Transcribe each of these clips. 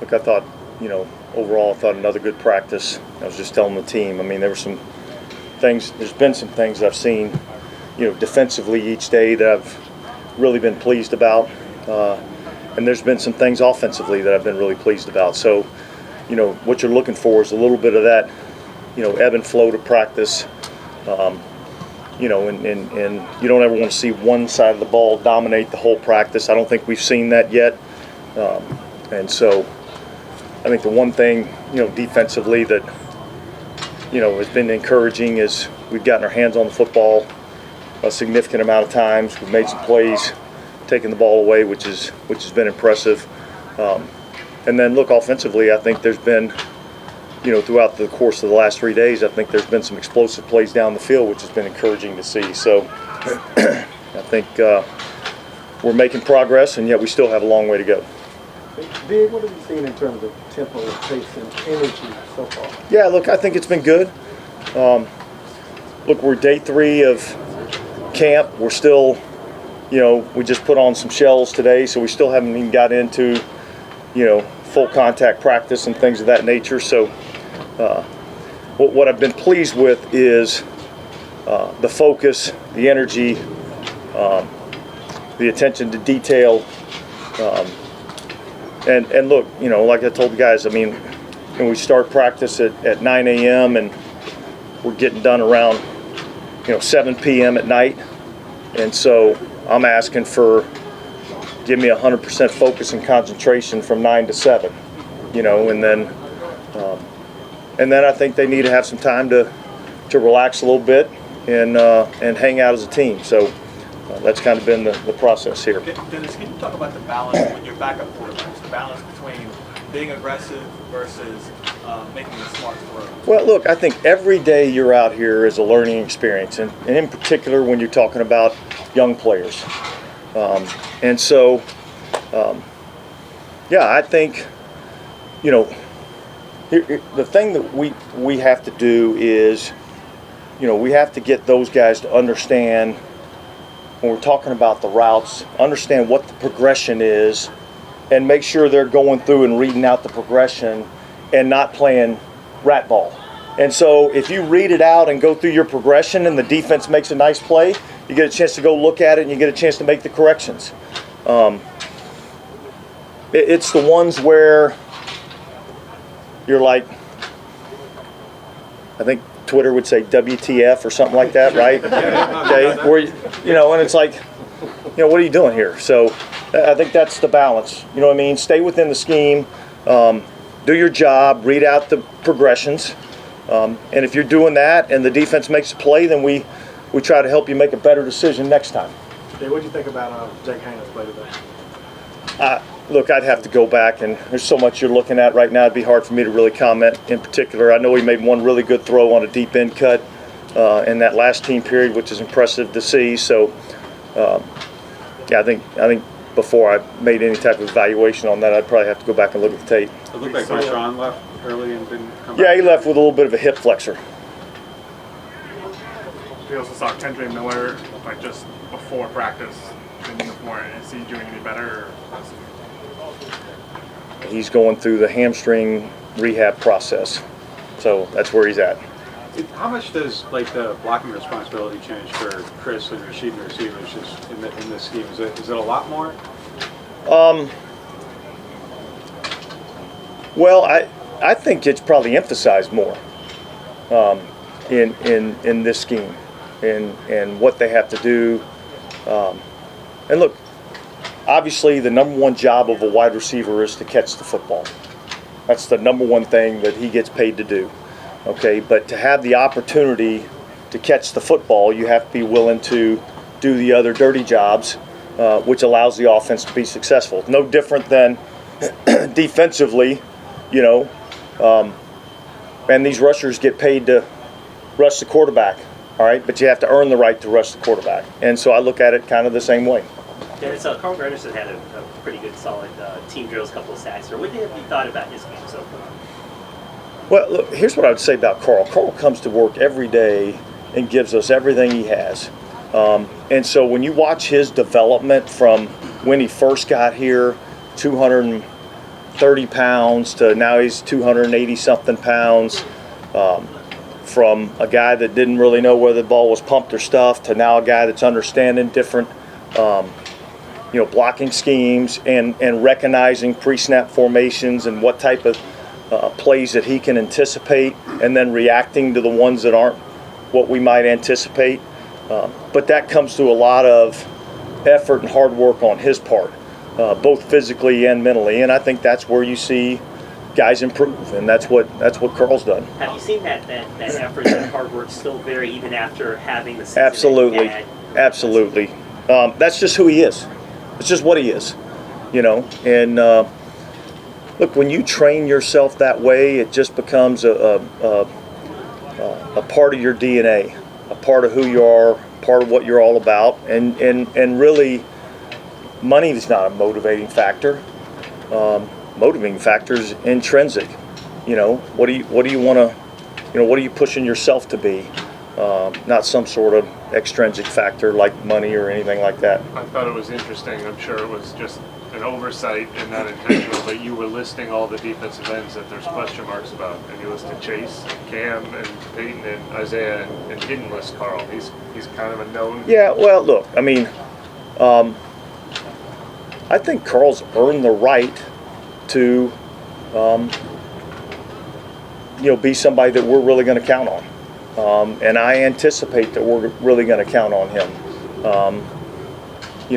look, I thought, overall, I thought another good practice. I was just telling the team, I mean, there were some things, there's been some things I've seen, defensively each day that I've really been pleased about. And there's been some things offensively that I've been really pleased about. So, what you're looking for is a little bit of that, ebb and flow to practice. And you don't ever want to see one side of the ball dominate the whole practice. I don't think we've seen that yet. And so I think the one thing, defensively that, has been encouraging is we've gotten our hands on the football a significant amount of times. We've made some plays, taking the ball away, which has been impressive. And then look, offensively, I think there's been, throughout the course of the last 3 days, I think there's been some explosive plays down the field, which has been encouraging to see. So I think we're making progress, and yet we still have a long way to go. Big, what have you seen in terms of tempo, pace, and energy so far? Yeah, look, I think it's been good. Look, we're day 3 of camp. We're still, we just put on some shells today, so we still haven't even got into, full contact practice and things of that nature. So what I've been pleased with is the focus, the energy, the attention to detail. And look, like I told the guys, I mean, when we start practice at 9 a.m. and we're getting done around, 7 p.m. at night. And so I'm asking for, give me 100% focus and concentration from 9 to 7, and then I think they need to have some time to relax a little bit and hang out as a team. So that's kind of been the process here. Dennis, can you talk about the balance when you're backup quarterbacks, the balance between being aggressive versus making a smart throw? Well, look, I think every day you're out here is a learning experience, and in particular when you're talking about young players. And so, I think, the thing that we have to do is, we have to get those guys to understand, when we're talking about the routes, understand what the progression is and make sure they're going through and reading out the progression and not playing rat ball. And so if you read it out and go through your progression and the defense makes a nice play, you get a chance to go look at it and you get a chance to make the corrections. It's the ones where you're like, I think Twitter would say WTF or something like that, right? Okay, where and it's like, what are you doing here? So I think that's the balance. You know what I mean? Stay within the scheme, do your job, read out the progressions, and if you're doing that and the defense makes a play, then we try to help you make a better decision next time. Hey, what do you think about Jake Haener's play today? Look, I'd have to go back, and there's so much you're looking at right now. It'd be hard for me to really comment in particular. I know he made one really good throw on a deep end cut in that last team period, which is impressive to see. So, I think before I made any type of evaluation on that, I'd probably have to go back and look at the tape. It looked like Rashawn left early and didn't come back. Yeah, he left with a little bit of a hip flexor. We also saw Kendra Miller just before practice in uniform. Is he doing any better? He's going through the hamstring rehab process, so that's where he's at. How much does the blocking responsibility change for Chris and Rashid and receivers just in this scheme? Is it a lot more? Well, I think it's probably emphasized more in this scheme and what they have to do. And look, obviously the number one job of a wide receiver is to catch the football. That's the number one thing that he gets paid to do. Okay, but to have the opportunity to catch the football, you have to be willing to do the other dirty jobs, which allows the offense to be successful. No different than defensively, and these rushers get paid to rush the quarterback, all right? But you have to earn the right to rush the quarterback. And so I look at it kind of the same way. Yeah, so Carl Granderson had a pretty good, solid team drills, couple of sacks. Or what have you thought about his game so far? Well, look, here's what I would say about Carl. Carl comes to work every day and gives us everything he has. And so when you watch his development from when he first got here, 200 30 pounds to now he's 280 something pounds. From a guy that didn't really know whether the ball was pumped or stuffed to now a guy that's understanding different, blocking schemes and recognizing pre-snap formations and what type of plays that he can anticipate, and then reacting to the ones that aren't what we might anticipate. But that comes through a lot of effort and hard work on his part, both physically and mentally. And I think that's where you see guys improve, and that's what Carl's done. Have you seen that effort, that hard work still very even after having the season? Absolutely. That's just who he is. It's just what he is, And look, when you train yourself that way, it just becomes a part of your DNA, a part of who you are, part of what you're all about, and really, money is not a motivating factor. Motivating factor is intrinsic. What do you want to, what are you pushing yourself to be? Not some sort of extrinsic factor like money or anything like that. I thought it was interesting. I'm sure it was just an oversight and not intentional, but you were listing all the defensive ends that there's question marks about, and you listed Chase, Cam, and Peyton, and Isaiah, and didn't list Carl. He's kind of a known. Yeah, well, look, I think Carl's earned the right to, be somebody that we're really going to count on. And I anticipate that we're really going to count on him.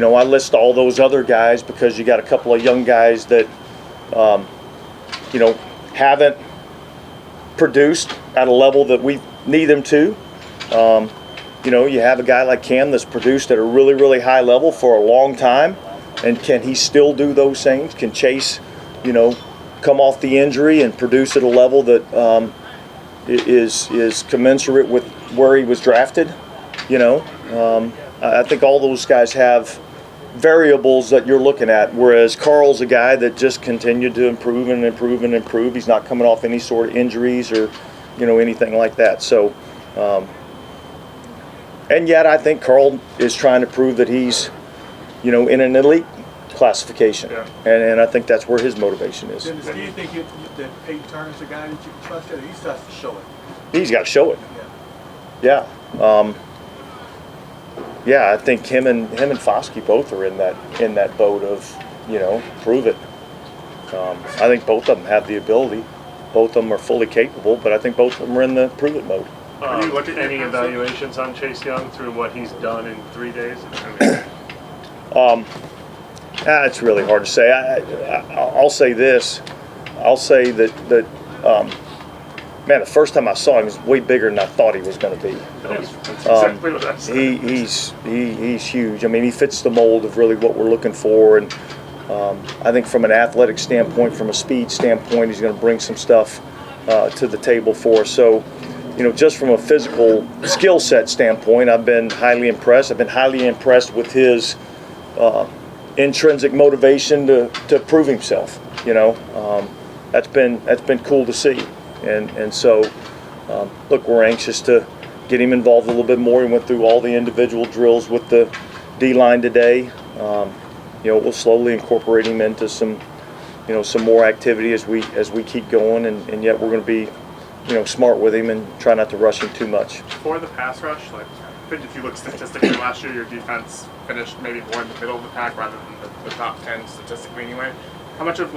I list all those other guys because you got a couple of young guys that, haven't produced at a level that we need them to. You have a guy like Cam that's produced at a really, really high level for a long time. And can he still do those things? Can Chase, come off the injury and produce at a level that is commensurate with where he was drafted? I think all those guys have variables that you're looking at, whereas Carl's a guy that just continued to improve and improve and improve. He's not coming off any sort of injuries or, anything like that. So, and yet I think Carl is trying to prove that he's, in an elite classification. Yeah. And I think that's where his motivation is. Dennis, do you think that Peyton Turner's a guy that you can trust, or he starts to show it? He's got to show it. Yeah. Yeah. I think him and Foskey both are in that boat of, prove it. I think both of them have the ability. Both of them are fully capable, but I think both of them are in the prove it mode. Have you looked at any evaluations on Chase Young through what he's done in 3 days? It's really hard to say. I'll say this. I'll say that the first time I saw him, he was way bigger than I thought he was going to be. That's exactly what I said. He's huge. He fits the mold of really what we're looking for, and I think from an athletic standpoint, from a speed standpoint, he's going to bring some stuff to the table for us. So, just from a physical skill set standpoint, I've been highly impressed. I've been highly impressed with his intrinsic motivation to prove himself. That's been cool to see, and so look, we're anxious to get him involved a little bit more. He went through all the individual drills with the D-line today. We'll slowly incorporate him into some more activity as we keep going, and yet we're going to be smart with him and try not to rush him too much. For the pass rush, I think if you look statistically last year, your defense finished maybe more in the middle of the pack rather than the top 10 statistically anyway. How much of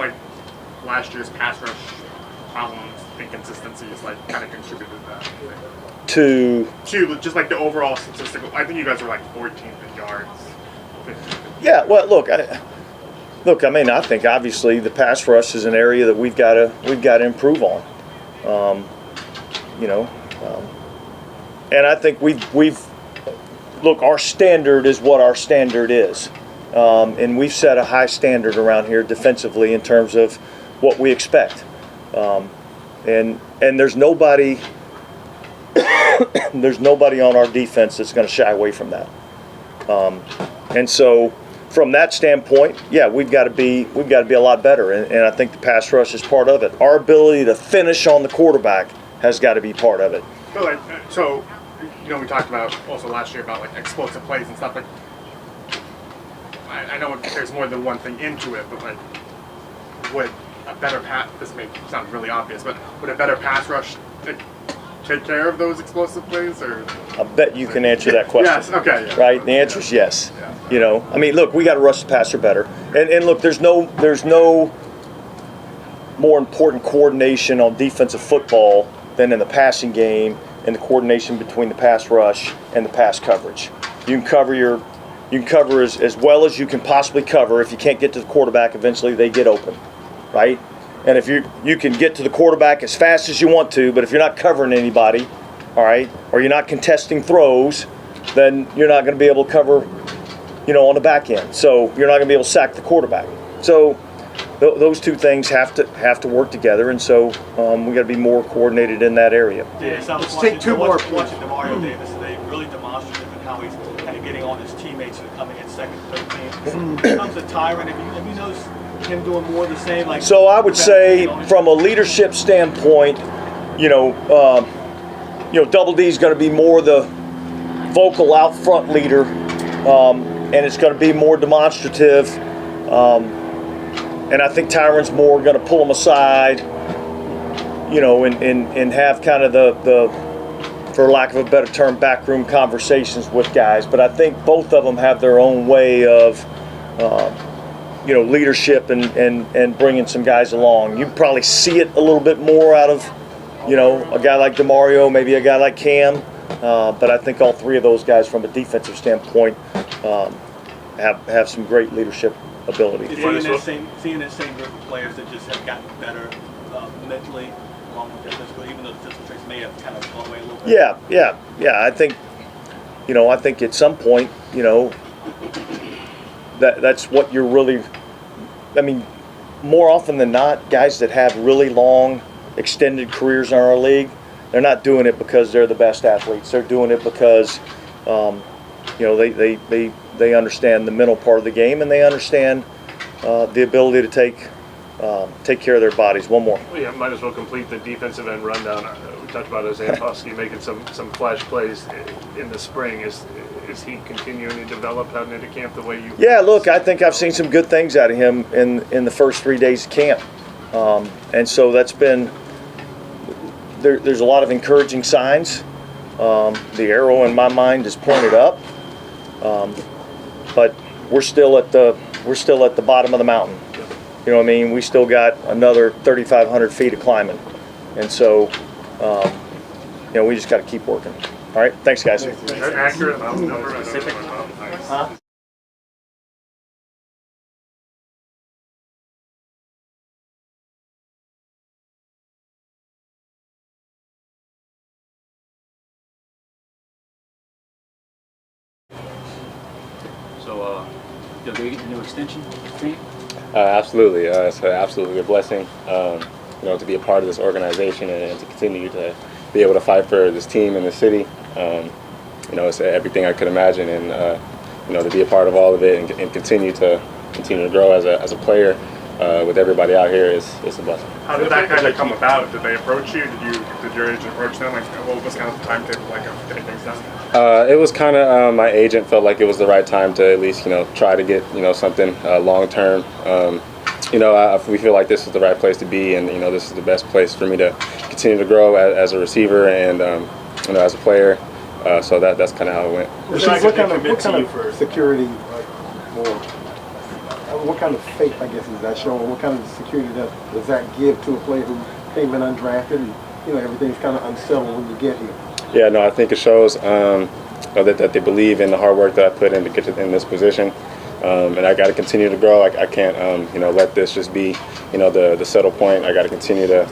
last year's pass rush problems, inconsistencies, kind of contributed to that? To just the overall statistical. I think you guys were 14th in yards. 15th. Yeah, well, look, I think obviously the pass rush is an area that we've got to improve on. And I think we've look, our standard is what our standard is, and we've set a high standard around here defensively in terms of what we expect, and there's nobody on our defense that's going to shy away from that, and so from that standpoint, yeah, we've got to be a lot better, and I think the pass rush is part of it. Our ability to finish on the quarterback has got to be part of it. But we talked about also last year about explosive plays and stuff. I know there's more than one thing into it, but a better pass? This may sound really obvious, but would a better pass rush take care of those explosive plays? Or I bet you can answer that question. yes, okay, yeah. Right? The answer is yes. Yeah. You know, I mean, look, we got to rush the passer better, and look, there's no more important coordination on defensive football than in the passing game and the coordination between the pass rush and the pass coverage. You can cover as well as you can possibly cover. If you can't get to the quarterback, eventually they get open, right? And if you can get to the quarterback as fast as you want to, but if you're not covering anybody, all right, or you're not contesting throws, then you're not going to be able to cover, you know, on the back end. So you're not going to be able to sack the quarterback. So those two things have to work together, and so we got to be more coordinated in that area. Yeah, so Let's take two more, please. Watching Demario Davis today, really demonstrative in how he's kind of getting on his teammates and coming in second, third team. When it comes to Tyrann, have you noticed him doing more of the same? Like, So I would say, from a leadership standpoint, you know, Double D is going to be more the vocal out front leader, and it's going to be more demonstrative. And I think Tyrann's more going to pull him aside, you know, and have kind of the, for lack of a better term, backroom conversations with guys. But I think both of them have their own way of, you know, leadership and bringing some guys along. You probably see it a little bit more out of, you know, a guy like Demario, maybe a guy like Cam. But I think all three of those guys, from a defensive standpoint, have some great leadership ability. Seeing that same group of players that just have gotten better mentally, along with their physical, even though the physical traits may have kind of gone away a little bit. Yeah. I think, you know, at some point, you know, that's what you're really. I mean, more often than not, guys that have really long, extended careers in our league, they're not doing it because they're the best athletes. They're doing it because, you know, they understand the mental part of the game, and they understand the ability to take care of their bodies. One more. Well, yeah, might as well complete the defensive end rundown. We talked about Isaiah Foskey making some flash plays in the spring. Is he continuing to develop out into camp the way you? Yeah, look, I think I've seen some good things out of him in the first 3 days of camp, and so that's been. There's a lot of encouraging signs. The arrow in my mind is pointed up. But we're still at the bottom of the mountain. You know what I mean? We still got another 3,500 feet of climbing, and so you know, we just got to keep working. All right, thanks, guys. Is that accurate number? Specific? Huh? So, did they get the new extension thing? Absolutely. It's absolutely a blessing, you know, to be a part of this organization and to continue to be able to fight for this team and the city. You know, it's everything I could imagine, and you know, to be a part of all of it and continue to grow as a player with everybody out here is a blessing. How did that kind of come about? Did they approach you? Did your agent approach them? Like, what was kind of the timetable like of getting things done? It was kind of my agent felt like it was the right time to at least, you know, try to get, you know, something long term. You know, we feel like this is the right place to be, and you know, this is the best place for me to continue to grow as a receiver and you know, as a player. So that's kind of how it went. What kind of security, or what kind of faith, I guess, is that showing? What kind of security does that give to a player who came in undrafted, and you know, everything's kind of unsettled when you get here? Yeah, no, I think it shows that they believe in the hard work that I put in to get in this position, and I got to continue to grow. I can't, you know, let this just be, you know, the settle point. I got to continue to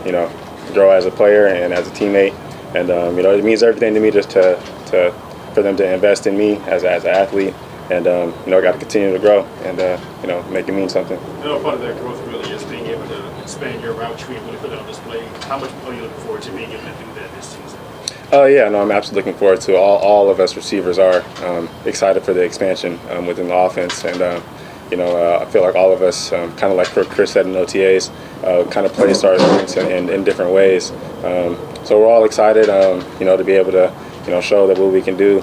you know, grow as a player and as a teammate, and you know, it means everything to me just for them to invest in me as an athlete, and you know, I got to continue to grow and you know, make it mean something. I know part of that growth really is being able to expand your route tree and really put it on display. How much are you looking forward to being able to do that this season? Yeah, no, I'm absolutely looking forward to all of us receivers are excited for the expansion within the offense, and you know, I feel like all of us, kind of like Chris said in OTAs, kind of play our strengths in different ways. So we're all excited, you know, to be able to, you know, show that what we can do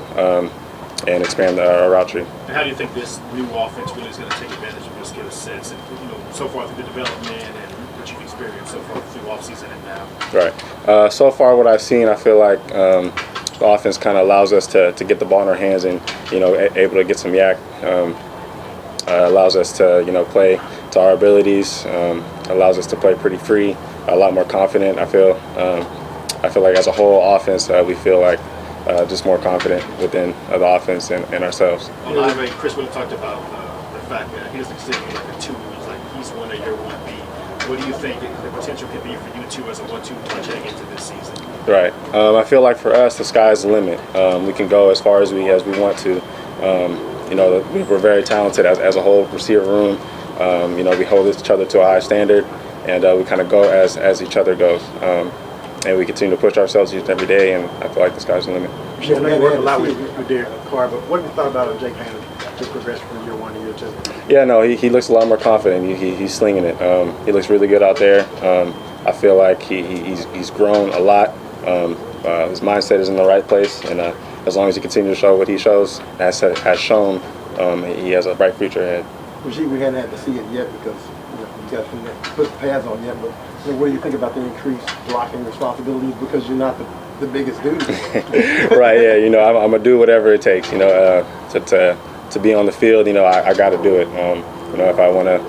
and expand our route tree. And how do you think this new offense really is going to take advantage of your skill get a sense, and so far through the development and what you've experienced so far through offseason and now? Right. So far, what I've seen, I feel like the offense kind of allows us to get the ball in our hands and able to get some yak. Allows us to play to our abilities. Allows us to play pretty free, a lot more confident. I feel like as a whole offense, we feel like just more confident within the offense and ourselves. On live, Chris Willis talked about the fact that he doesn't consider you like a two. He's like he's one of your 1B. What do you think the potential could be for you two as a 1-2 punch heading into this season? Right. I feel like for us, the sky's the limit. We can go as far as we want to. We're very talented as a whole receiver room. We hold each other to a high standard, and we kind of go as each other goes. And we continue to push ourselves each and every day, and I feel like the sky's the limit. You worked a lot with Derek Carr, but what have you thought about Jake Haener, his progression from year 1 to year 2? Yeah, no, he looks a lot more confident. He's slinging it. He looks really good out there. I feel like he's grown a lot. His mindset is in the right place, and as long as he continues to show what he has shown, he has a bright future ahead. Rashid, we hadn't had to see it yet because you guys didn't put the pads on yet, but what do you think about the increased blocking responsibilities because you're not the biggest dude? Right, yeah, I'm going to do whatever it takes, to be on the field, I got to do it. If I want to,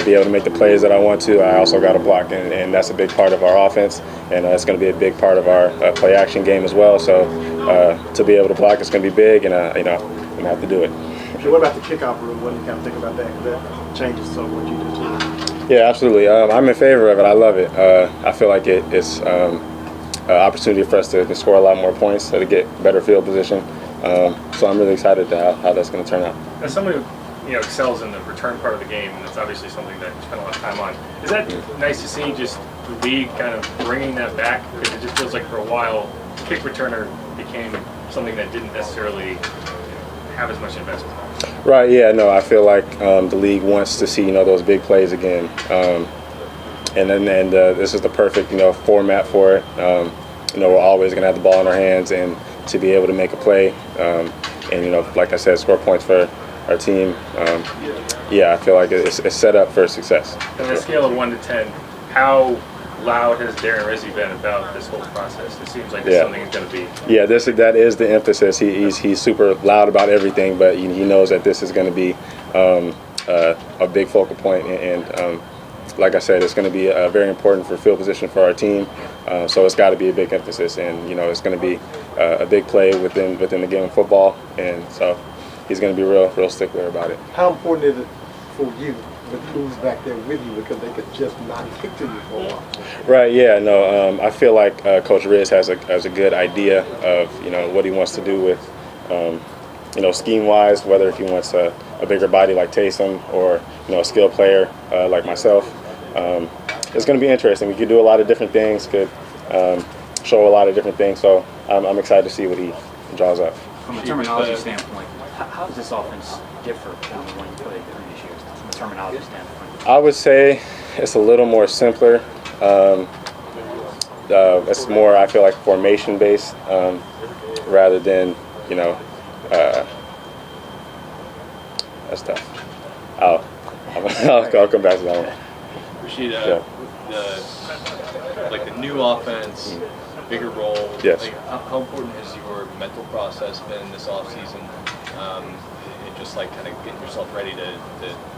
be able to make the plays that I want to, I also got to block, and that's a big part of our offense, and it's going to be a big part of our play action game as well. So to be able to block, it's going to be big, and I'm going to have to do it. Okay, what about the kickoff rule? What do you kind of think about that? Because that changes so what you do. Yeah, absolutely. I'm in favor of it. I love it. I feel like it's an opportunity for us to score a lot more points, to get better field position. So I'm really excited to how that's going to turn out. As someone who excels in the return part of the game, and it's obviously something that you spend a lot of time on, is that nice to see just the league kind of bringing that back? Because it just feels like for a while, kick returner became something that didn't necessarily have as much investment. Right, yeah, no, I feel like the league wants to see, those big plays again. And this is the perfect, format for it. We're always going to have the ball in our hands and to be able to make a play. And, like I said, score points for our team. I feel like it's set up for success. On a scale of 1 to 10, how loud has Darren Rizzi been about this whole process? It seems like it's something he's going to be. Yeah, that is the emphasis. He's super loud about everything, but he knows that this is going to be a big focal point. And like I said, it's going to be very important for field position for our team. So it's got to be a big emphasis, and it's going to be a big play within the game of football. And so he's going to be real stickler about it. How important is it for you with who's back there with you because they could just not kick to you for a while? Right. Yeah. No. I feel like Coach Riz has a good idea of what he wants to do with scheme wise, whether if he wants a bigger body like Taysom or a skill player like myself. It's going to be interesting. We could do a lot of different things. Could show a lot of different things. So I'm excited to see what he draws up. From a terminology standpoint, how does this offense differ from the one you played previous years? From a terminology standpoint, I would say it's a little more simpler. It's more, I feel like, formation based rather than that's tough. I'll come back to that one. Rashid, the new offense, bigger role. Yes. How important has your mental process been this offseason? And just kind of getting yourself ready to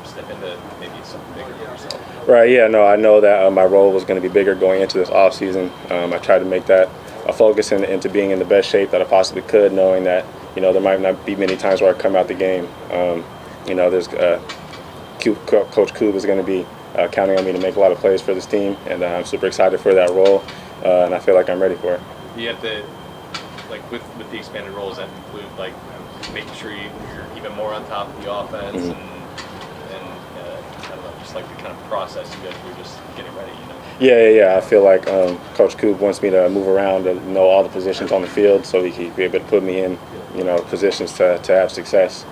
step into maybe something bigger for yourself. Right. Yeah. No. I know that my role was going to be bigger going into this offseason. I tried to make that a focus into being in the best shape that I possibly could, knowing that there might not be many times where I come out the game. There's Coach Koob is going to be counting on me to make a lot of plays for this team, and I'm super excited for that role, and I feel like I'm ready for it. You have to, with the expanded roles, that include making sure you're even more on top of the offense, and I don't know, just the kind of process you go through, just getting ready. Yeah. I feel like Coach Koob wants me to move around to know all the positions on the field, so he can be able to put me in positions to have success.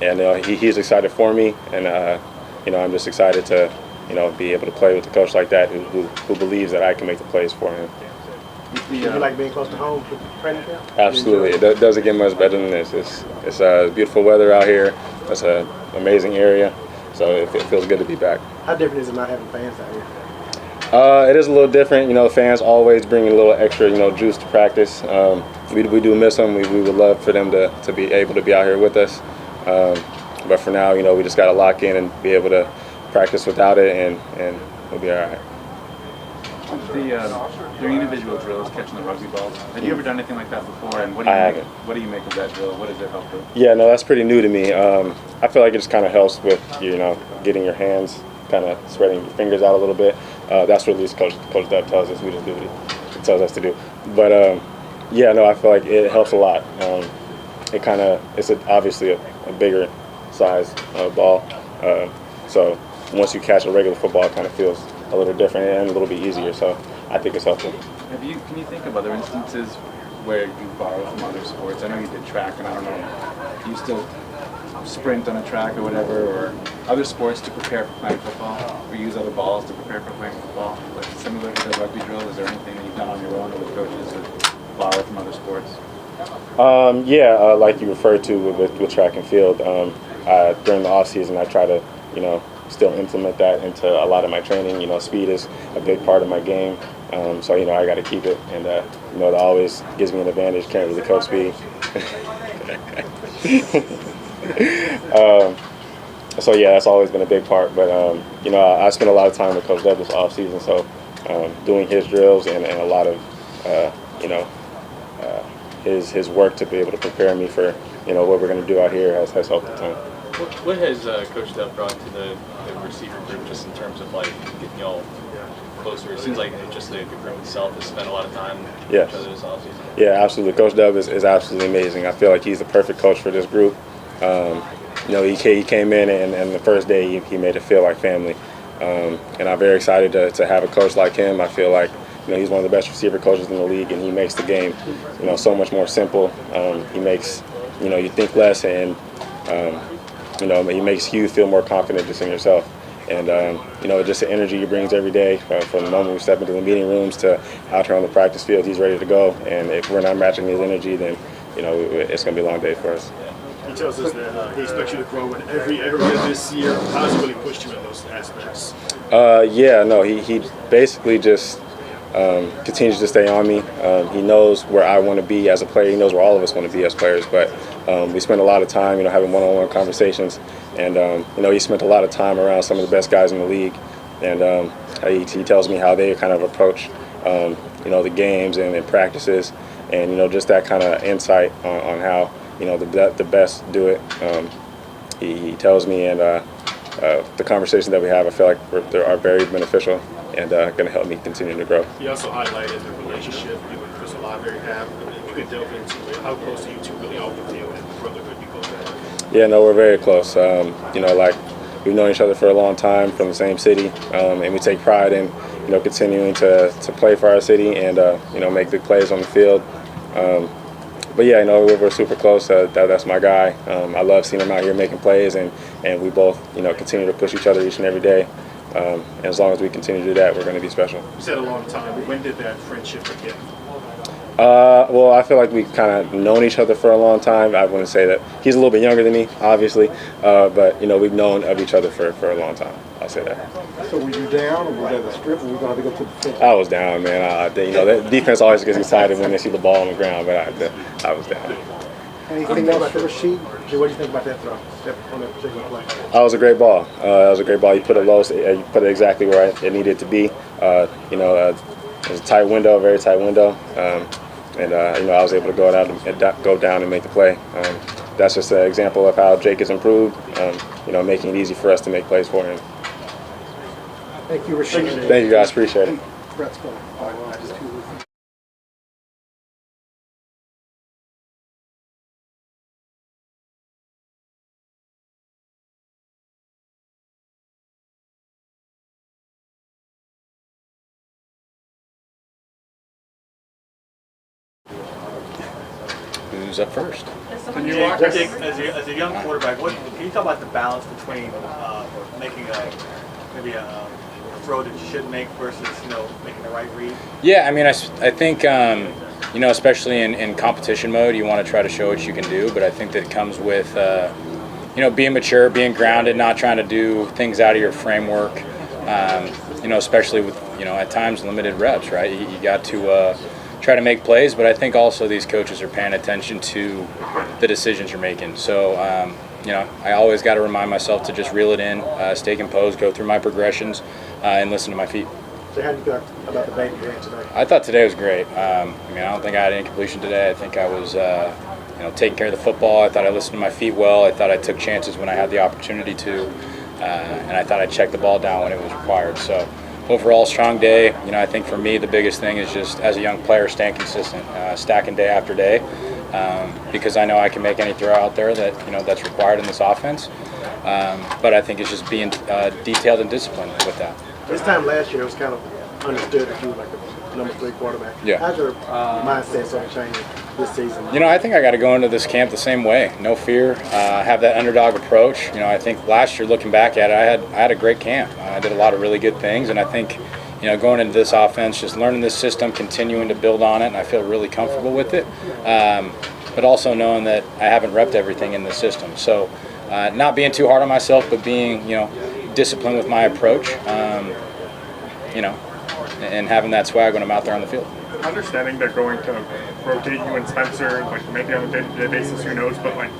And he's excited for me, and I'm just excited to be able to play with a coach like that who believes that I can make the plays for him. Do you like being close to home for training camp? Absolutely. It doesn't get much better than this. It's beautiful weather out here. It's an amazing area. So it feels good to be back. How different is it not having fans out here? It is a little different. You know, fans always bring a little extra, you know, juice to practice. We do miss them. We would love for them to be able to be out here with us. But for now, you know, we just got to lock in and be able to practice without it, and we'll be all right. The individual drills, catching the rugby balls. Have you ever done anything like that before? And what do you make of that drill? What does it help with? Yeah, no, that's pretty new to me. I feel like it just kind of helps with, you know, getting your hands, kind of spreading your fingers out a little bit. That's what at least Coach Dub tells us. We just do what he tells us to do. But yeah, no, I feel like it helps a lot. It's obviously a bigger size ball. So once you catch a regular football, it kind of feels a little different and a little bit easier. So I think it's helpful. Can you think of other instances where you borrow from other sports? I know you did track, and I don't know, do you still sprint on a track or whatever, or other sports to prepare for playing football, or use other balls to prepare for playing football? Like similar to the rugby drill, is there anything that you've done on your own or with coaches or borrow from other sports? Like you referred to with track and field. During the off season, I try to, you know, still implement that into a lot of my training. You know, speed is a big part of my game, so you know I got to keep it, and you know that always gives me an advantage. Can't really coach speed. So yeah, that's always been a big part. But you know, I spent a lot of time with Coach Dub this off season, so doing his drills and a lot of you know his work to be able to prepare me for, you know, what we're going to do out here has helped a ton. What has Coach Dub brought to the receiver group, just in terms of like getting y'all closer? It seems like just the group itself has spent a lot of time with each other this offseason. Yeah, absolutely. Coach Dub is absolutely amazing. I feel like he's the perfect coach for this group. You know, he came in and the first day he made it feel like family. And I'm very excited to have a coach like him. I feel like, you know, he's one of the best receiver coaches in the league, and he makes the game, you know, so much more simple. He makes, you know, you think less, and you know, he makes you feel more confident just in yourself. And you know, just the energy he brings every day, from the moment we step into the meeting rooms to out here on the practice field, he's ready to go. And if we're not matching his energy, then, you know, it's going to be a long day for us. He tells us that he expects you to grow in every area this year. How has he really pushed you in those aspects? Yeah, no, he basically just continues to stay on me. He knows where I want to be as a player. He knows where all of us want to be as players. But we spend a lot of time, you know, having one-on-one conversations. And you know, he spent a lot of time around some of the best guys in the league. And he tells me how they kind of approach, you know, the games and practices, and, you know, just that kind of insight on how, you know, the best do it. He tells me, and the conversations that we have, I feel like they are very beneficial and going to help me continue to grow. He also highlighted the relationship you and Chris Olave have. If you could delve into it, how close are you two really off the field, and brotherhood you both have? Yeah, no, we're very close. You know, like, we've known each other for a long time, from the same city, and we take pride in, you know, continuing to play for our city and you know, make big plays on the field. But yeah, you know, we're super close. That's my guy. I love seeing him out here making plays, and we both, you know, continue to push each other each and every day. And as long as we continue to do that, we're going to be special. You said a long time, but when did that friendship begin? Well, I feel like we've kind of known each other for a long time. I wouldn't say that he's a little bit younger than me, obviously, but, you know, we've known of each other for a long time. I'll say that. So were you down, or was that a strip, or were you going to have to go to the field? I was down, man. You know, the defense always gets excited when they see the ball on the ground, but I was down. Anything else for Rashid? What do you think about that throw, on that particular play? That was a great ball. That was a great ball. You put it low, you put it exactly where it needed to be. You know, it was a tight window, very tight window. And you know, I was able to go down and make the play. That's just an example of how Jake has improved. You know, making it easy for us to make plays for him. Thank you, Rashid. Thank you, guys. Appreciate it. Brett's going. Who's up first? Can you walk us as a young quarterback? Can you talk about the balance between making maybe a throw that you shouldn't make versus, you know, making the right read? Yeah, I mean, I think you know, especially in competition mode, you want to try to show what you can do, but I think that comes with being mature, being grounded, not trying to do things out of your framework. Especially with at times limited reps, right? You got to try to make plays, but I think also these coaches are paying attention to the decisions you're making. So I always got to remind myself to just reel it in, stay composed, go through my progressions, and listen to my feet. So how do you feel about the baby grand today? I thought today was great. I don't think I had any completion today. I think I was, taking care of the football. I thought I listened to my feet well. I thought I took chances when I had the opportunity to, and I thought I checked the ball down when it was required. So overall, strong day. I think for me the biggest thing is just as a young player staying consistent, stacking day after day, because I know I can make any throw out there that that's required in this offense. But I think it's just being detailed and disciplined with that. This time last year, it was kind of understood that you were like a number 3 quarterback. Yeah. How's your mindset sort of changed this season? I think I got to go into this camp the same way. No fear. Have that underdog approach. I think last year, looking back at it, I had a great camp. I did a lot of really good things, and I think going into this offense, just learning this system, continuing to build on it, and I feel really comfortable with it. But also knowing that I haven't repped everything in the system. So not being too hard on myself, but being disciplined with my approach. And having that swag when I'm out there on the field. Understanding they're going to rotate you and Spencer, like maybe on a day-to-day basis, who knows, but like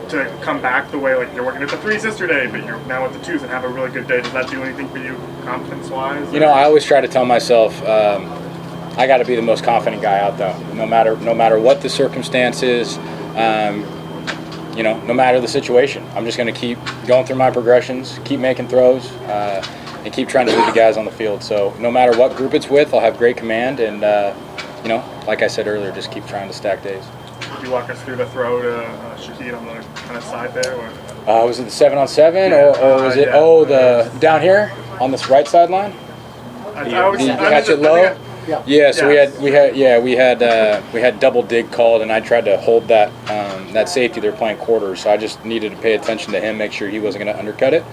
to come back the way like you're working at the 3s yesterday, but you're now at the 2s and have a really good day. Does that do anything for you confidence-wise? I always try to tell myself I got to be the most confident guy out there, no matter what the circumstance is. No matter the situation, I'm just going to keep going through my progressions, keep making throws, and keep trying to move the guys on the field. So no matter what group it's with, I'll have great command, and like I said earlier, just keep trying to stack days. Could you walk us through the throw to Shaheed on the kind of side there? Or? Was it the 7-on-7, or was it the down here on this right sideline? Did you catch it low? Yeah, so we had double dig called, and I tried to hold that safety. They're playing quarters, so I just needed to pay attention to him, make sure he wasn't going to undercut it.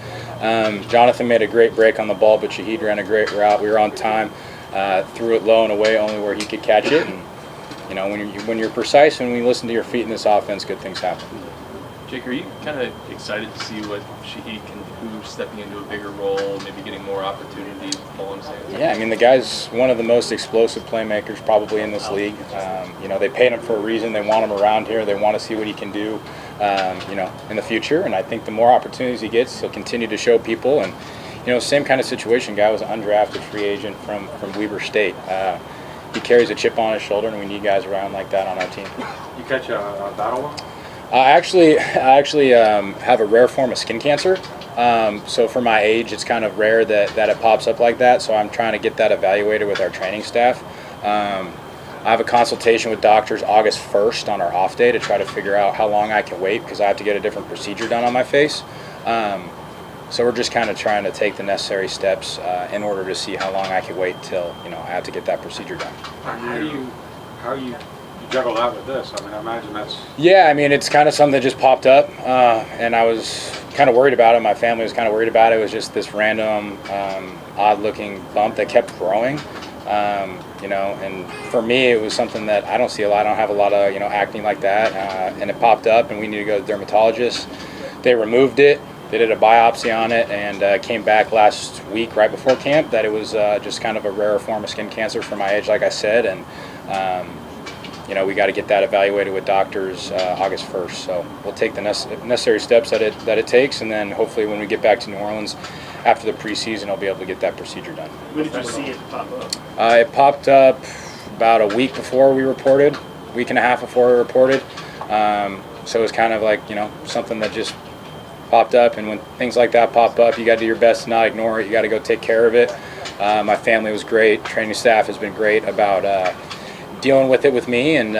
Jonathan made a great break on the ball, but Shaheed ran a great route. We were on time, threw it low and away, only where he could catch it. And when you're precise and when you listen to your feet in this offense, good things happen. Jake, are you kind of excited to see what Shaheed can do, stepping into a bigger role, maybe getting more opportunities, pulling his hands? Yeah, the guy's one of the most explosive playmakers probably in this league. They paid him for a reason. They want him around here. They want to see what he can do, in the future. And I think the more opportunities he gets, he'll continue to show people. And, same kind of situation. Guy was an undrafted free agent from Weber State. He carries a chip on his shoulder, and we need guys around like that on our team. You catch a battle one? I actually have a rare form of skin cancer. So for my age, it's kind of rare that it pops up like that. So I'm trying to get that evaluated with our training staff. I have a consultation with doctors August 1st on our off day to try to figure out how long I can wait because I have to get a different procedure done on my face. So we're just kind of trying to take the necessary steps in order to see how long I can wait till I have to get that procedure done. How do you juggle that with this? I imagine that's... Yeah, it's kind of something that just popped up, and I was kind of worried about it. My family was kind of worried about it. It was just this random, odd-looking bump that kept growing, and for me, it was something that I don't see a lot. I don't have a lot of, acne like that, and it popped up, and we needed to go to the dermatologist. They removed it. They did a biopsy on it, and came back last week, right before camp, that it was just kind of a rare form of skin cancer for my age, like I said, and we got to get that evaluated with doctors August 1st. So we'll take the necessary steps that it takes, and then hopefully when we get back to New Orleans after the preseason, I'll be able to get that procedure done. When did you see it pop up? It popped up about a week before we reported, week and a half before we reported. So it was kind of like, something that just popped up, and when things like that pop up, you got to do your best to not ignore it. You got to go take care of it. My family was great. Training staff has been great about dealing with it with me, and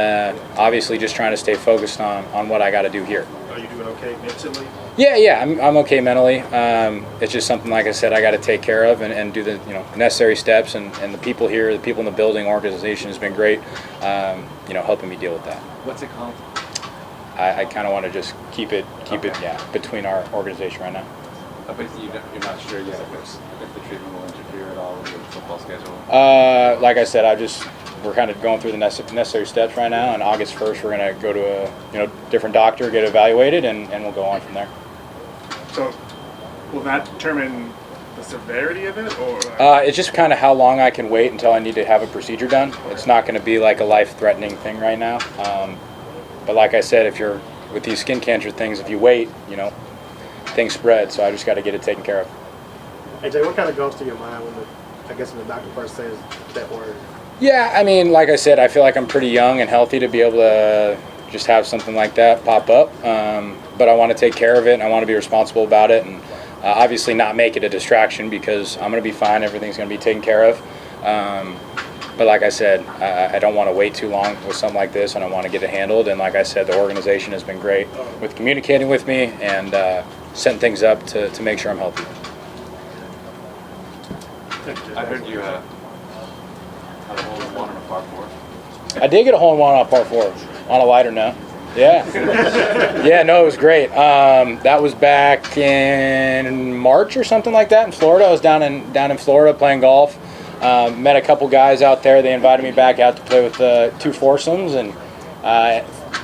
obviously just trying to stay focused on what I got to do here. Are you doing okay mentally? Yeah, I'm okay mentally. It's just something, like I said, I got to take care of and do the necessary steps, and the people here, the people in the building, organization has been great, helping me deal with that. What's it called? I kind of want to just keep it between our organization right now. But you're not sure yet if the treatment will interfere at all with your football schedule? Like I said, we're kind of going through the necessary steps right now. And August 1st, we're going to go to a different doctor, get evaluated, and we'll go on from there. So, will that determine the severity of it, or? It's just kind of how long I can wait until I need to have a procedure done. It's not going to be like a life-threatening thing right now. But like I said, if you're with these skin cancer things, if you wait, things spread. So I just got to get it taken care of. Hey Jay, what kind of goes through your mind when the doctor first says that word? Yeah, I mean, like I said, I feel like I'm pretty young and healthy to be able to just have something like that pop up. But I want to take care of it, and I want to be responsible about it, and obviously not make it a distraction, because I'm going to be fine. Everything's going to be taken care of. But like I said, I don't want to wait too long with something like this, and I want to get it handled. And like I said, the organization has been great with communicating with me and setting things up to make sure I'm healthy. I heard you had a hole in one on a par 4. I did get a hole in one on a par 4 on a lighter note. Yeah. Yeah, no, it was great. That was back in March or something like that in Florida. I was down in Florida playing golf. Met a couple guys out there. They invited me back out to play with 2 foursomes, and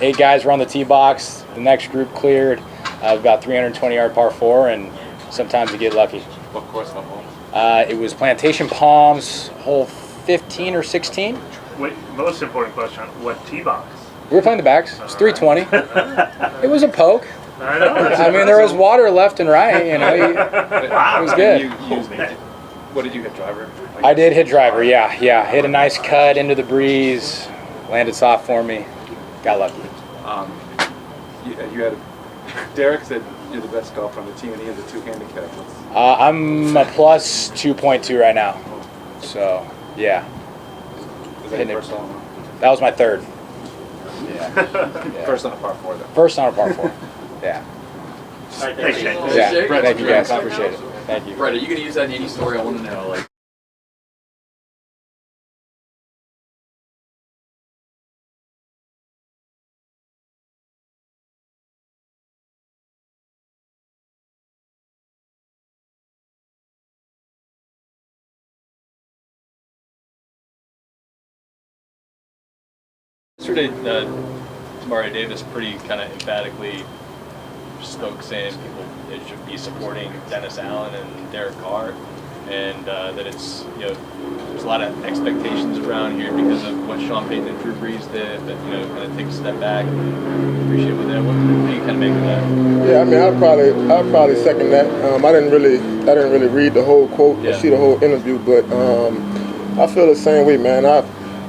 8 guys were on the tee box. The next group cleared about 320-yard par 4, and sometimes you get lucky. What course, what hole? It was Plantation Palms, hole 15 or 16. Wait, most important question, what tee box? We were playing the backs. It was 320. It was a poke. I know. I mean, there was water left and right. It was good. What did you hit, driver? I did hit driver, yeah. Hit a nice cut into the breeze, landed soft for me, got lucky. You had Derek said you're the best golfer on the team, and he has a 2 handicap. I'm a plus 2.2 right now, so yeah. Is that your first hole? That was my third. Yeah. First on a par 4, though. First on a par 4. Yeah. All right, thanks, Shane. Yeah. Thank you guys. Appreciate it. Thank you. Brett, are you going to use that in any story? I want to know. Like. Yesterday, Tamari Davis pretty kind of emphatically spoke, saying people should be supporting Dennis Allen and Derek Carr, and that it's there's a lot of expectations around here because of what Sean Payton and Drew Brees did, but kind of take a step back and appreciate what what do you kind of make of that? Yeah, I mean, I'd probably second that. I didn't really read the whole quote or see the whole interview, but I feel the same way, man.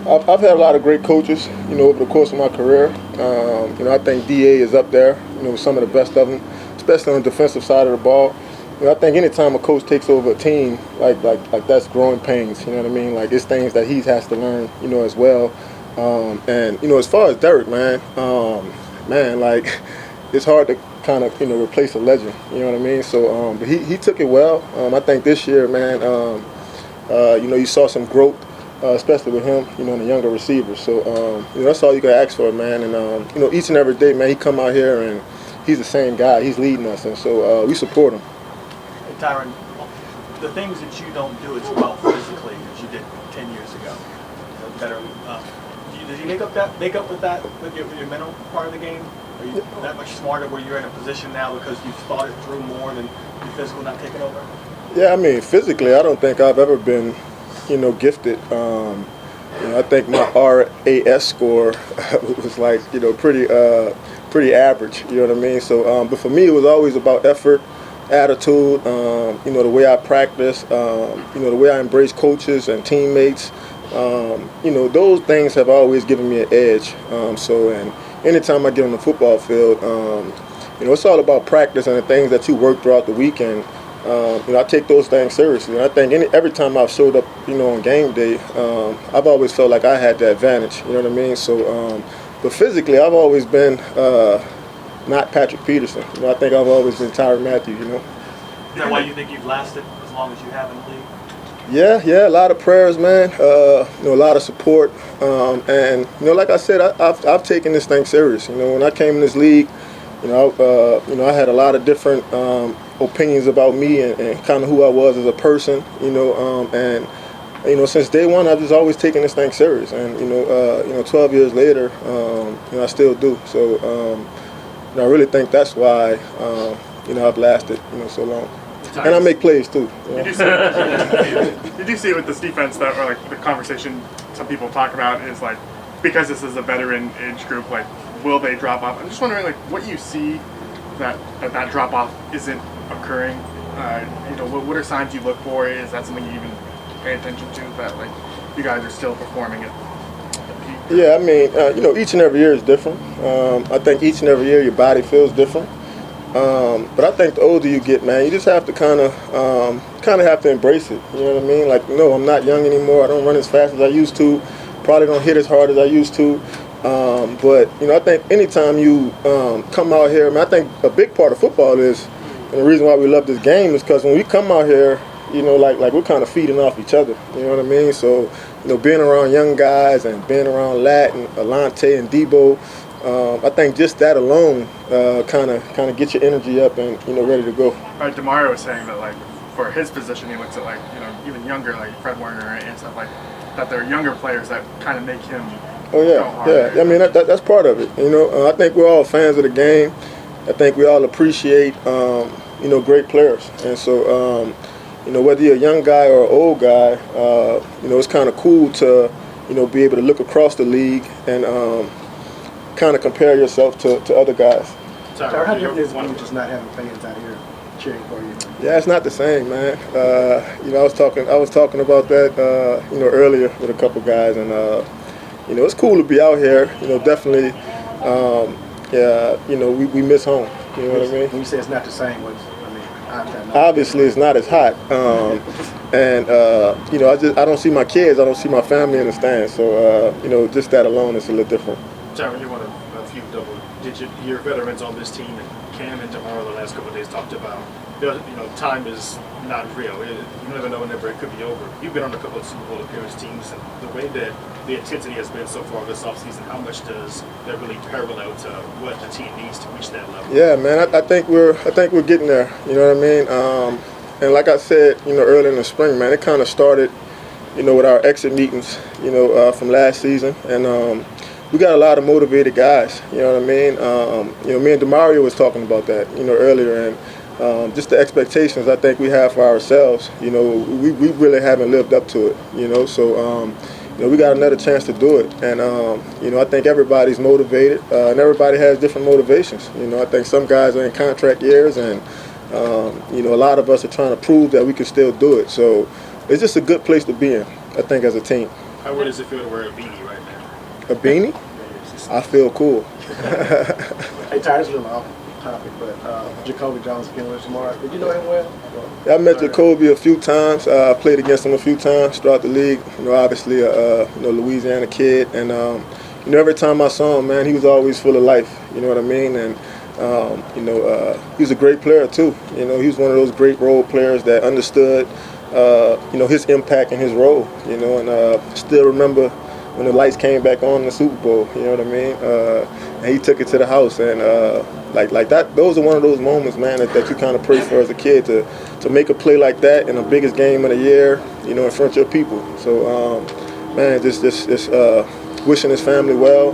I've had a lot of great coaches, over the course of my career. I think DA is up there, with some of the best of them, especially on the defensive side of the ball. I think anytime a coach takes over a team, like that's growing pains. You know what I mean? Like it's things that he has to learn, as well. And as far as Derek, man, like it's hard to kind of replace a legend. You know what I mean? So, but he took it well. I think this year, man, you saw some growth. Especially with him, and the younger receivers. So, that's all you can ask for, man. And, each and every day, man, he come out here and he's the same guy. He's leading us, and so we support him. Hey, Tyrann, the things that you don't do as well physically as you did 10 years ago, better. Did you make up with that with your mental part of the game? Are you that much smarter where you're in a position now because you've thought it through more than your physical not taking over? Yeah, I mean, physically, I don't think I've ever been gifted. I think my RAS score was like, pretty average. You know what I mean? So, but for me, it was always about effort, attitude. The way I practice. The way I embrace coaches and teammates. Those things have always given me an edge. And anytime I get on the football field, it's all about practice and the things that you work throughout the weekend. I take those things seriously. And I think every time I've showed up, on game day, I've always felt like I had the advantage. You know what I mean? So, but physically, I've always been not Patrick Peterson. I think I've always been Tyrann Mathieu. Is that why you think you've lasted as long as you have in the league? Yeah, a lot of prayers, man. A lot of support, and like I said, I've taken this thing serious. When I came in this league, I had a lot of different opinions about me and kind of who I was as a person, and since day one, I've just always taken this thing serious, and 12 years later, I still do. So, I really think that's why, I've lasted, so long. And I make plays too. Did you see it with this defense that, or like the conversation some people talk about is like, because this is a veteran age group, like, will they drop off? I'm just wondering, like, what you see that drop off isn't occurring. What are signs you look for? Is that something you even pay attention to? That like you guys are still performing at the peak? Yeah, I mean, each and every year is different. I think each and every year your body feels different. But I think the older you get, man, you just have to kind of have to embrace it. You know what I mean? Like, no, I'm not young anymore. I don't run as fast as I used to. Probably don't hit as hard as I used to. But I think anytime you come out here, I think a big part of football is, and the reason why we love this game is because when we come out here, like we're kind of feeding off each other. You know what I mean? So, being around young guys and being around Lat and Alante and Debo, I think just that alone kind of gets your energy up and ready to go. DeMario was saying that like for his position, he looks at like even younger like Fred Warner and stuff like that. There are younger players that kind of make him. Oh yeah. I mean that's part of it. I think we're all fans of the game. I think we all appreciate great players, and so whether you're a young guy or an old guy, it's kind of cool to be able to look across the league and kind of compare yourself to other guys. Tyrann, how different is it just not having fans out here cheering for you? Yeah, it's not the same, man. I was talking about that earlier with a couple guys, and it's cool to be out here. Definitely. We miss home. You know what I mean? When you say it's not the same, obviously it's not as hot. I don't see my kids, I don't see my family in the stands. So just that alone is a little different. Tyrann, you're one of a few double-digit year veterans on this team, and Cam and DeMario the last couple of days talked about, time is not real. You never know whenever it could be over. You've been on a couple of Super Bowl appearance teams, and the way that the intensity has been so far this offseason, how much does that really parallel to what the team needs to reach that level? Yeah, man, I think we're getting there. You know what I mean? And like I said, early in the spring, man, it kind of started, with our exit meetings, from last season, and we got a lot of motivated guys. You know what I mean? Me and DeMario was talking about that, earlier, and just the expectations I think we have for ourselves. We really haven't lived up to it. So. We got another chance to do it, and I think everybody's motivated, and everybody has different motivations. I think some guys are in contract years, and a lot of us are trying to prove that we can still do it. So it's just a good place to be in, I think, as a team. How does it feel to wear a beanie right now? A beanie? I feel cool. Hey, Tyrann, it's a little off topic, but Jacoby Jones again with tomorrow. Did you know him well? I met Jacoby a few times. I played against him a few times throughout the league. Obviously a Louisiana kid, and every time I saw him, man, he was always full of life. You know what I mean? And he was a great player too. He was one of those great role players that understood his impact and his role. And still remember when the lights came back on in the Super Bowl. You know what I mean? And he took it to the house, and like that. Those are one of those moments, man, that you kind of pray for as a kid to make a play like that in the biggest game of the year, in front of your people. So, man, just wishing his family well,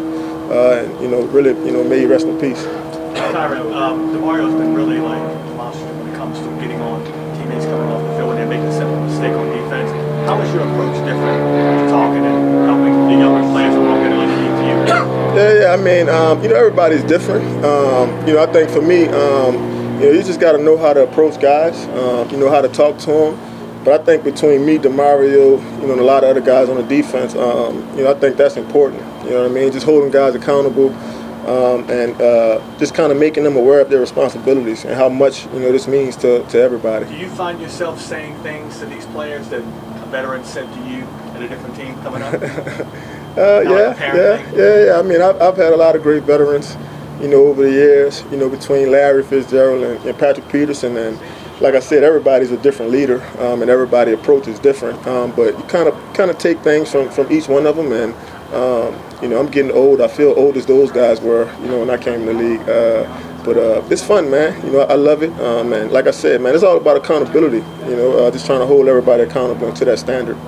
and really, may he rest in peace. Tyrann, DeMario's been really demonstrative when it comes to getting on teammates coming off the field when they're making a simple mistake on defense. How is your approach different to talking and helping the younger players who are going to underneath you? Yeah. I mean, everybody's different. I think for me, you just got to know how to approach guys. How to talk to them. But I think between me, DeMario, and a lot of other guys on the defense, I think that's important. You know what I mean? Just holding guys accountable, and just kind of making them aware of their responsibilities and how much this means to everybody. Do you find yourself saying things to these players that a veteran said to you at a different team coming up? Yeah. I mean, I've had a lot of great veterans, over the years, between Larry Fitzgerald and Patrick Peterson, and like I said, everybody's a different leader, and everybody approach is different. But you kind of take things from each one of them, and I'm getting old. I feel old as those guys were, when I came in the league. But it's fun, man. I love it. And like I said, man, it's all about accountability. Just trying to hold everybody accountable to that standard.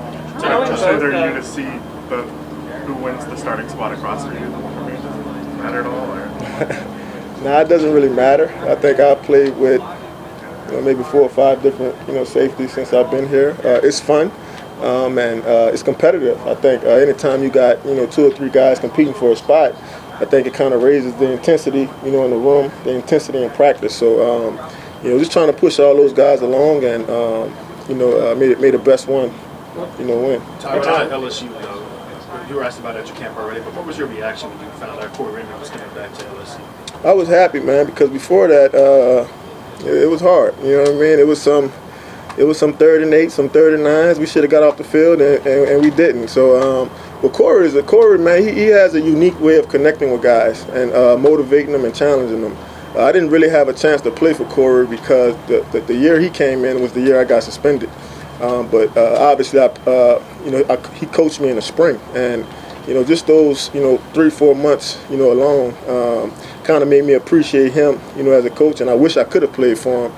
Just either you to see who wins the starting spot across from you. I mean, does it matter at all? Or? Nah, it doesn't really matter. I think I've played with maybe 4 or 5 different safeties since I've been here. It's fun. And it's competitive. I think anytime you got 2 or 3 guys competing for a spot, I think it kind of raises the intensity in the room, the intensity in practice. So just trying to push all those guys along and made the best one win. Tyrann, LSU, you were asked about it at your camp already, but what was your reaction when you found out Corey Raymond was coming back to LSU? I was happy, man, because before that it was hard. You know what I mean? It was some 3rd and 8, some 3rd and 9s. We should have got off the field, and we didn't. So, but Corey, man, he has a unique way of connecting with guys and motivating them and challenging them. I didn't really have a chance to play for Corey because the year he came in was the year I got suspended. But obviously, he coached me in the spring, and just those 3-4 months alone kind of made me appreciate him as a coach, and I wish I could have played for him.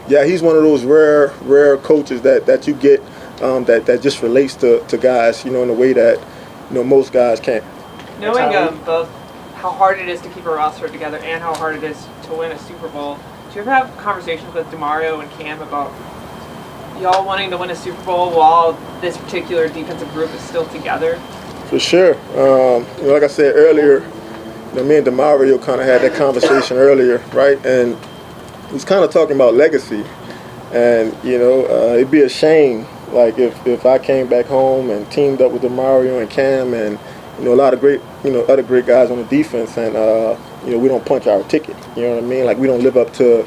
Yeah, he's one of those rare coaches that you get that just relates to guys, in a way that most guys can't. Knowing both how hard it is to keep a roster together and how hard it is to win a Super Bowl, do you ever have conversations with DeMario and Cam about y'all wanting to win a Super Bowl while this particular defensive group is still together? For sure. Like I said earlier, me and DeMario kind of had that conversation earlier, right? And he's kind of talking about legacy, and it'd be a shame like if I came back home and teamed up with DeMario and Cam and a lot of great other great guys on the defense, and we don't punch our ticket. You know what I mean? Like we don't live up to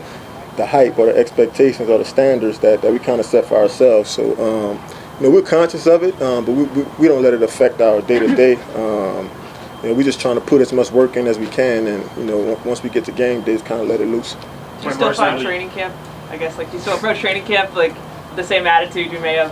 the hype or the expectations or the standards that we kind of set for ourselves. So we're conscious of it, but we don't let it affect our day to day. We're just trying to put as much work in as we can, and once we get to game days, kind of let it loose. Do you still find training camp? I guess do you still approach training camp like the same attitude you may have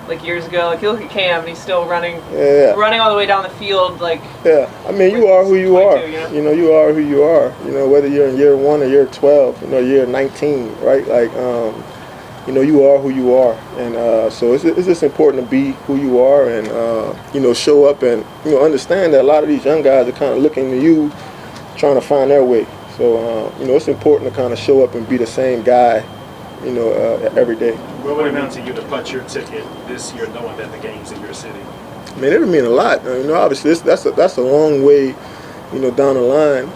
like years ago? Like you look at Cam, he's still running all the way down the field. Yeah, I mean you are who you are. You are who you are. Whether you're in year 1 or year 12, year 19, right? You are who you are, and so it's just important to be who you are, and show up and understand that a lot of these young guys are kind of looking to you, trying to find their way. So it's important to kind of show up and be the same guy, every day. What would it mean to you to punch your ticket this year, knowing that the game's in your city? I mean, it would mean a lot. Obviously that's a long way, down the line.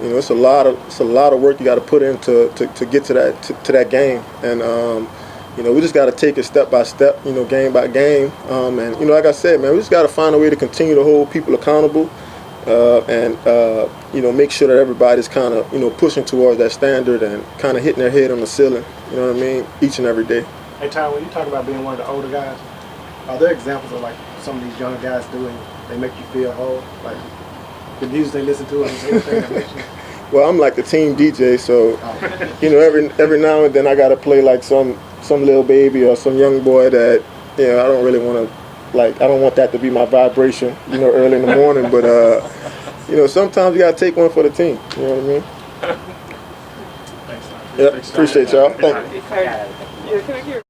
It's a lot of work you got to put in to get to that game, and we just got to take it step by step, game by game. And like I said, man, we just got to find a way to continue to hold people accountable, and make sure that everybody's kind of pushing towards that standard and kind of hitting their head on the ceiling. You know what I mean? Each and every day. Hey, Tyrann, when you talk about being one of the older guys, are there examples of some of these younger guys doing? They make you feel whole, like the music they listen to, and everything that makes you. Well, I'm like the team DJ, so every now and then I gotta play like some little baby or some young boy that I don't really want to. I don't want that to be my vibration, early in the morning. But sometimes you gotta take one for the team. You know what I mean? Thanks. Yep. Appreciate y'all. Thank you. Can I hear?